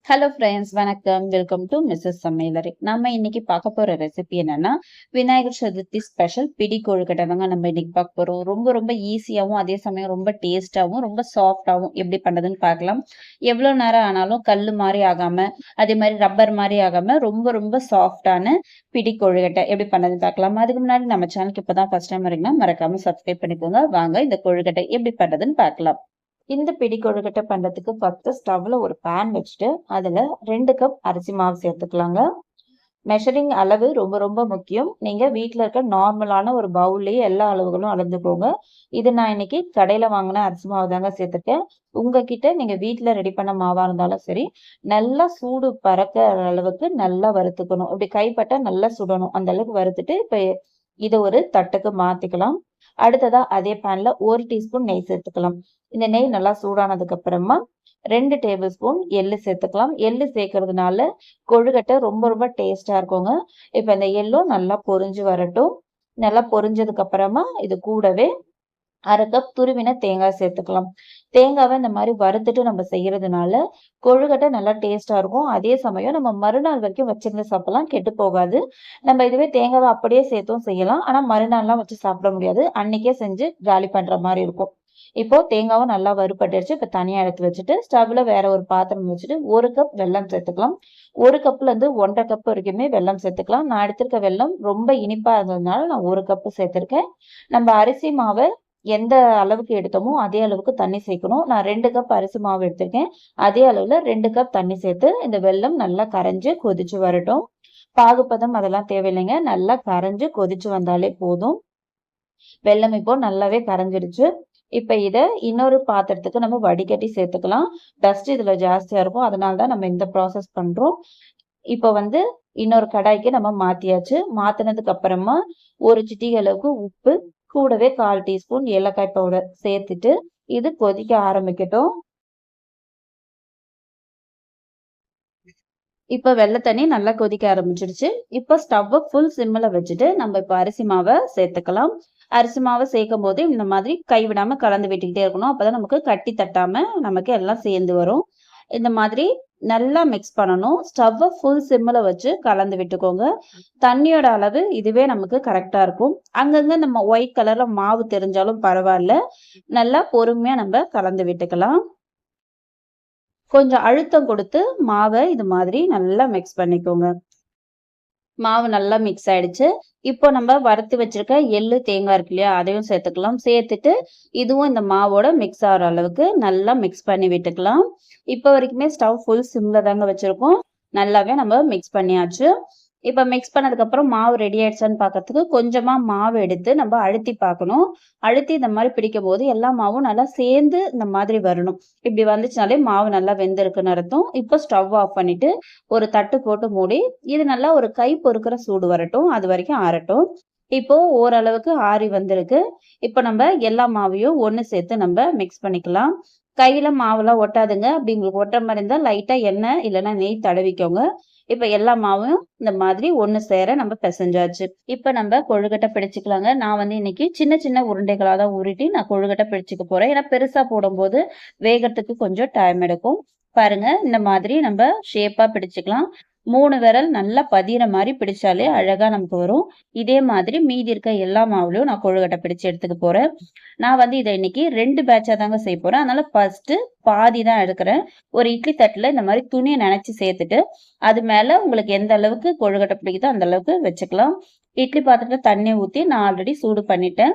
Hello friends, வணக்கம். Welcome to Mrs சமையலறை. நம்ம இன்னைக்கு பார்க்க போற ரெசிபி என்னன்னா, விநாயகர் சதுர்த்தி ஸ்பெஷல் பிடி கொழுக்கட்டை தாங்க நம்ம இன்னைக்கு பார்க்க போறோம். ரொம்ப ரொம்ப ஈஸியாவும், அதே சமயம் ரொம்ப டேஸ்டாவும், ரொம்ப சாஃப்டாவும் எப்படி பண்றதுன்னு பார்க்கலாம். எவ்வளவு நேரம் ஆனாலும் கல்லு மாதிரி ஆகாம, அதே மாதிரி ரப்பர் மாதிரி ஆகாம ரொம்ப ரொம்ப சாஃப்டான பிடி கொழுக்கட்டை எப்படி பண்றதுன்னு பார்க்கலாம். அதுக்கு முன்னாடி நம்ம சேனலுக்கு இப்பதான் ஃபர்ஸ்ட் டைம் வரீங்கன்னா மறக்காம சப்ஸ்கிரைப் பண்ணிக்கோங்க. வாங்க இந்த கொழுக்கட்டை எப்படி பண்றதுன்னு பார்க்கலாம். இந்த பிடி கொழுக்கட்டை பண்றதுக்கு ஃபர்ஸ்ட் ஸ்டவ்ல ஒரு பேன் வச்சுட்டு அதுல 2 கப் அரிசி மாவு சேர்த்துக்கலாங்க. மெஷரிங் அளவு ரொம்ப ரொம்ப முக்கியம். நீங்க வீட்ல இருக்க நார்மலான ஒரு பவுல்லயே எல்லா அளவுகளும் அளந்துக்கோங்க. இது நான் இன்னைக்கு கடையில வாங்கின அரிசி மாவு தாங்க சேர்த்துருக்கேன். உங்ககிட்ட நீங்க வீட்ல ரெடி பண்ண மாவா இருந்தாலும் சரி, நல்லா சூடு பறக்க அளவுக்கு நல்லா வறுத்துக்கணும். இப்படி கைப்பட்டா நல்லா சுடணும். அந்த அளவுக்கு வறுத்துட்டு இப்ப இதை ஒரு தட்டுக்கு மாத்திக்கலாம். அடுத்ததா அதே பேன்ல 1 டீஸ்பூன் நெய் சேர்த்துக்கலாம். இந்த நெய் நல்லா சூடானதுக்கு அப்புறமா 2 டேபிள் ஸ்பூன் எள்ளு சேர்த்துக்கலாம். எள்ளு சேர்க்கறதுனால கொழுக்கட்டை ரொம்ப ரொம்ப டேஸ்டா இருக்குங்க. இப்ப இந்த எள்ளும் நல்லா பொரிஞ்சு வரட்டும். நல்லா பொரிஞ்சதுக்கு அப்புறமா இது கூடவே 1/2 கப் துருவின தேங்காய் சேர்த்துக்கலாம். தேங்காவை இந்த மாதிரி வறுத்துட்டு நம்ம செய்யறதுனால கொழுக்கட்டை நல்லா டேஸ்டா இருக்கும். அதே சமயம் நம்ம மறுநாள் வரைக்கும் வச்சிருந்து சாப்பிடலாம், கெட்டு போகாது. நம்ம இதுவே தேங்காவை அப்படியே சேர்த்தும் செய்யலாம். ஆனா மறுநாள்லாம் வச்சு சாப்பிட முடியாது. அன்னைக்கே செஞ்சு காலி பண்ற மாதிரி இருக்கும். இப்போ தேங்காவும் நல்லா வறுபட்டுருச்சு. இப்ப தனியா எடுத்து வச்சுட்டு ஸ்டவ்ல வேற ஒரு பாத்திரம் வச்சுட்டு 1 கப் வெல்லம் சேர்த்துக்கலாம். 1 கப்ல இருந்து 1.5 கப் வரைக்குமே வெல்லம் சேர்த்துக்கலாம். நான் எடுத்திருக்க வெல்லம் ரொம்ப இனிப்பா இருந்ததுனால நான் 1 கப் சேர்த்திருக்கேன். நம்ம அரிசி மாவை எந்த அளவுக்கு எடுத்தோமோ அதே அளவுக்கு தண்ணி சேர்க்கணும். நான் 2 கப் அரிசி மாவு எடுத்திருக்கேன். அதே அளவுல 2 கப் தண்ணி சேர்த்து இந்த வெல்லம் நல்லா கரைஞ்சு கொதிச்சு வரட்டும். பாகுபதம் அதெல்லாம் தேவையில்லைங்க. நல்லா கரைஞ்சு கொதிச்சு வந்தாலே போதும். வெல்லம் இப்போ நல்லாவே கரைஞ்சிடுச்சு. இப்ப இத இன்னொரு பாத்திரத்துக்கு நம்ம வடிகட்டி சேர்த்துக்கலாம். டஸ்ட் இதுல ஜாஸ்தியா இருக்கும். அதனாலதான் நம்ம இந்த ப்ராசஸ் பண்றோம். இப்ப இன்னொரு கடாய்க்கு நம்ம மாத்தியாச்சு. மாத்தினதுக்கு அப்புறமா ஒரு சிட்டிகை அளவுக்கு உப்பு, கூடவே 1/4 டீஸ்பூன் ஏலக்காய் பவுடர் சேர்த்துட்டு இது கொதிக்க ஆரம்பிக்கட்டும். இப்ப வெள்ளை தண்ணி நல்லா கொதிக்க ஆரம்பிச்சிடுச்சு. இப்ப ஸ்டவ்வை ஃபுல் சிம்ல வச்சுட்டு நம்ம இப்ப அரிசி மாவை சேர்த்துக்கலாம். அரிசி மாவை சேர்க்கும் போது இந்த மாதிரி கைவிடாம கலந்து விட்டுக்கிட்டே இருக்கணும். அப்பதான் நமக்கு கட்டி தட்டாம நமக்கு எல்லாம் சேர்ந்து வரும். இந்த மாதிரி நல்லா மிக்ஸ் பண்ணணும். ஸ்டவ்வை ஃபுல் சிம்ல வச்சு கலந்து விட்டுக்கோங்க. தண்ணியோட அளவு இதுவே நமக்கு கரெக்டா இருக்கும். அங்கங்க நம்ம ஒயிட் கலர்ல மாவு தெரிஞ்சாலும் பரவாயில்ல. நல்லா பொறுமையா நம்ம கலந்து விட்டுக்கலாம். கொஞ்சம் அழுத்தம் கொடுத்து மாவை இது மாதிரி நல்லா மிக்ஸ் பண்ணிக்கோங்க. மாவு நல்லா மிக்ஸ் ஆயிடுச்சு. இப்போ நம்ம வறுத்து வச்சிருக்க எள்ளு, தேங்காய் இருக்கு இல்லையா, அதையும் சேர்த்துக்கலாம். சேர்த்துட்டு இதுவும் இந்த மாவோட மிக்ஸ் ஆகிற அளவுக்கு நல்லா மிக்ஸ் பண்ணி விட்டுக்கலாம். இப்போ வரைக்குமே ஸ்டவ் ஃபுல் சிம்ல தாங்க வச்சிருக்கோம். நல்லாவே நம்ம மிக்ஸ் பண்ணியாச்சு. இப்ப மிக்ஸ் பண்ணதுக்கு அப்புறம் மாவு ரெடி ஆயிடுச்சான்னு பாக்கிறதுக்கு கொஞ்சமா மாவு எடுத்து நம்ம அழுத்தி பார்க்கணும். அழுத்தி இந்த மாதிரி பிடிக்கும் போது எல்லா மாவும் நல்லா சேர்ந்து இந்த மாதிரி வரணும். இப்படி வந்துச்சுனாலே மாவு நல்லா வெந்திருக்குன்னு அர்த்தம். இப்போ ஸ்டவ் ஆஃப் பண்ணிட்டு ஒரு தட்டு போட்டு மூடி இது நல்லா ஒரு கை பொறுக்கிற சூடு வரட்டும். அது வரைக்கும் ஆறட்டும். இப்போ ஓரளவுக்கு ஆறி வந்திருக்கு. இப்போ நம்ம எல்லா மாவையும் ஒண்ணு சேர்த்து நம்ம மிக்ஸ் பண்ணிக்கலாம். கையில மாவுலாம் ஒட்டாதுங்க. அப்படி உங்களுக்கு ஒட்டுற மாதிரி இருந்தா லைட்டா எண்ணெய் இல்லைன்னா நெய் தடவிக்கோங்க. இப்ப எல்லா மாவும் இந்த மாதிரி ஒண்ணு சேர நம்ம பிசைஞ்சாச்சு. இப்ப நம்ம கொழுக்கட்டை பிடிச்சுக்கலாங்க. நான் இன்னைக்கு சின்ன சின்ன உருண்டைகளா தான் உருட்டி நான் கொழுக்கட்டை பிடிச்சுக்க போறேன். ஏன்னா பெருசா போடும்போது வேகத்துக்கு கொஞ்சம் டைம் எடுக்கும். பாருங்க, இந்த மாதிரி நம்ம ஷேப்பா பிடிச்சுக்கலாம். 3 விரல் நல்லா பதிகிற மாதிரி பிடிச்சாலே அழகா நமக்கு வரும். இதே மாதிரி மீதி இருக்க எல்லா மாவுலையும் நான் கொழுக்கட்டை பிடிச்சு எடுத்துக்க போறேன். நான் இதை இன்னைக்கு 2 பேட்சா தாங்க செய்ய போறேன். அதனால ஃபர்ஸ்ட் பாதி தான் எடுக்கிறேன். ஒரு இட்லி தட்டுல இந்த மாதிரி துணியை நினைச்சு சேர்த்துட்டு அது மேல உங்களுக்கு எந்த அளவுக்கு கொழுக்கட்டை பிடிக்குதோ அந்த அளவுக்கு வச்சுக்கலாம். இட்லி பாத்திரத்துல தண்ணி ஊத்தி நான் ஆல்ரெடி சூடு பண்ணிட்டேன்.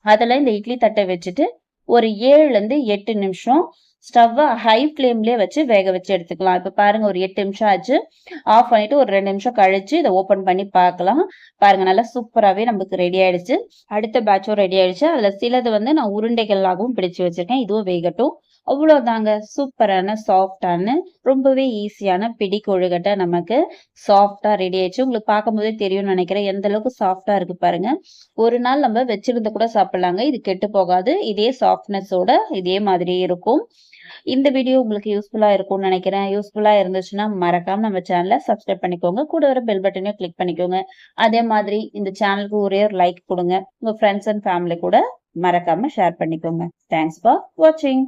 அதுல இந்த இட்லி தட்டை வச்சுட்டு ஒரு 7ல இருந்து 8 நிமிஷம் ஸ்டவ்வை ஹை ஃப்ளேம்லயே வச்சு வேக வச்சு எடுத்துக்கலாம். இப்ப பாருங்க, ஒரு 8 நிமிஷம் ஆச்சு. ஆஃப் பண்ணிட்டு ஒரு 2 நிமிஷம் கழிச்சு இதை ஓபன் பண்ணி பார்க்கலாம். பாருங்க, நல்லா சூப்பராகவே நமக்கு ரெடி ஆயிடுச்சு. அடுத்த பேட்சும் ரெடி ஆயிடுச்சு. அதுல சிலது நான் உருண்டைகளாகவும் பிடிச்சு வச்சிருக்கேன். இதுவும் வேகட்டும். அவ்வளவுதாங்க. சூப்பரான சாஃப்டான ரொம்பவே ஈஸியான பிடி கொழுக்கட்டை நமக்கு சாஃப்டா ரெடி ஆயிடுச்சு. உங்களுக்கு பார்க்கும்போதே தெரியும்னு நினைக்கிறேன் எந்த அளவுக்கு சாஃப்டா இருக்கு பாருங்க. ஒரு நாள் நம்ம வச்சிருந்த கூட சாப்பிடலாங்க. இது கெட்டு போகாது. இதே சாஃப்ட்னஸோட இதே மாதிரியே இருக்கும். இந்த வீடியோ உங்களுக்கு யூஸ்ஃபுல்லா இருக்கும்னு நினைக்கிறேன். யூஸ்ஃபுல்லா இருந்துச்சுன்னா மறக்காம நம்ம சேனலை சப்ஸ்கிரைப் பண்ணிக்கோங்க. கூட வர பெல் பட்டனையும் கிளிக் பண்ணிக்கோங்க. அதே மாதிரி இந்த சேனலுக்கு ஒரே ஒரு லைக் கொடுங்க. உங்க ஃப்ரெண்ட்ஸ் அண்ட் ஃபேமிலி கூட மறக்காம ஷேர் பண்ணிக்கோங்க. தேங்க்ஸ் ஃபார் வாட்சிங்.